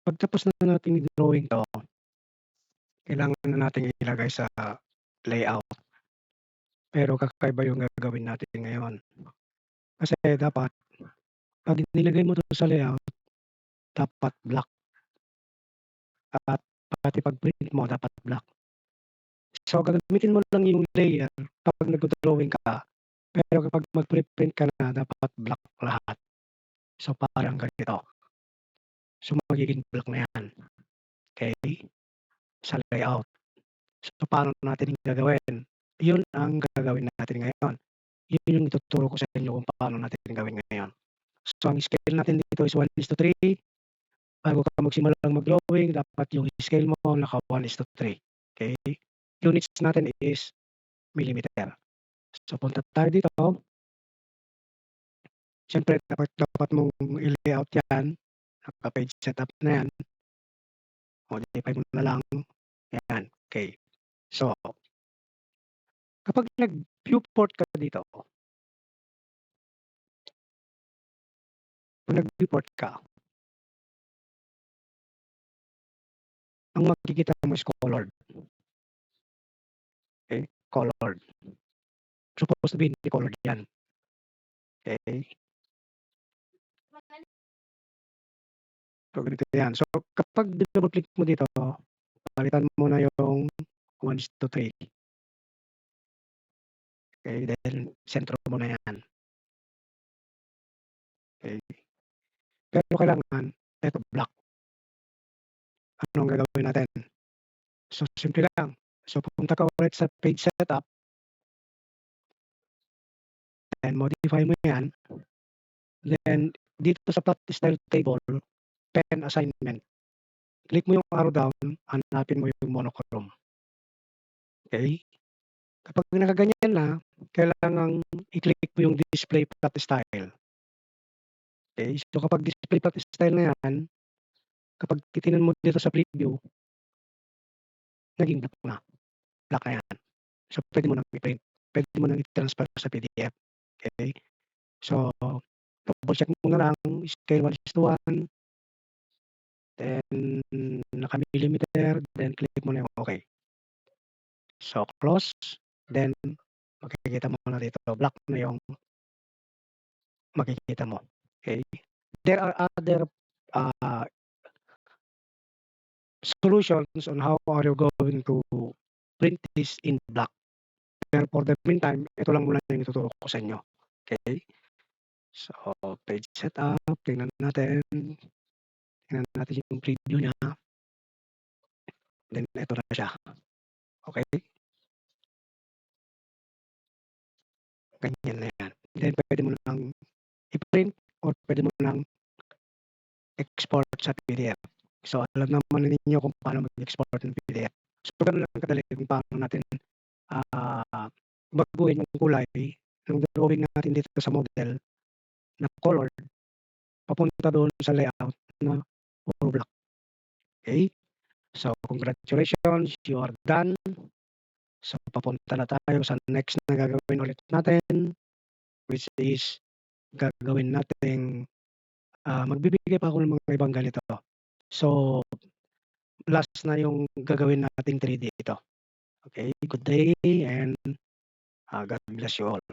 Pagtapos na nating i-drawing 'to, kailangan na nating ilagay sa layout. Pero kakaiba yung gagawin natin ngayon. Kasi dapat 'pag nilagay mo 'to sa layout, dapat black at pati pag-print mo dapat black. So, gagamitin mo lang yung layer kapag nagdo-drawing ka, pero kapag magpre-print ka na dapat black lahat. So, parang ganito. So, magiging black na 'yan, okey, sa layout. So, paano natin gagawin? Yun ang gagawin natin ngayon. Yun yung ituturo ko sa inyo kung paano natin gawin ngayon. So, ang scale natin dito is 1:3. Bago ka magsimulang mag-drawing dapat yung scale mo naka 1:3, okey? Units natin is millimeter. So, punta tayo dito. Siyempre dapat dapat mong i-layout 'yan, naka-page setup na 'yan. Modify mo na lang, 'yan, okey. So, kapag nag-viewport ka dito, 'pag nag-viewport ka, ang makikita mo is colored, okey, colored. Supposed to be hindi colored 'yan, okey. So, ganito 'yan. So, kapag double click mo dito, palitan mo na yung 1:3, okey, then sentro mo na 'yan, okey. Pero kailangan eto black. Anong gagawin natin? So, simple lang. So, pupunta ka ulit sa page setup, then modify mo 'yan, then dito sa plot style table, pen assignment, click mo yung arrow down, hanapin mo yung monochrome, okey? Kapag nakaganyan na, kailangang i-click mo yung display plot style, okey? So, kapag display plot style na 'yan, kapag titingnan mo dito sa preview, naging black na 'yan. So, puwede mo ng i-print, puwede mo ng i-transfer sa PDF, okey? So, double check mo na lang scale 1:1, then naka-millimeter, then click mo na yung okey. So, close, then makikita mo na dito black na yung makikita mo, okey? There are other, ah, solutions on how are you going to print this in black. Pero for the meantime, ito lang muna yung ituturo ko sa inyo, okey? So, page setup, tingnan natin yung preview niya, then eto na siya, okey? Ganyan na 'yan. Then puwede mo ng i-print or puwede mo ng export sa PDF. So, alam naman ninyo kung paano mag-export ng PDF. So, gano'n lang kadali kung paano natin, ah, baguhin yung kulay ng drawing natin dito sa model na color papunta doon sa layout na puro black, okey? So, congratulations, you are done. So, papunta na tayo sa next na gagawin ulit natin, which is gagawin nating, magbibigay pa ako ng mga ibang ganito. So, last na yung gagawin nating 3D ito. Okay, good day and, God bless you all.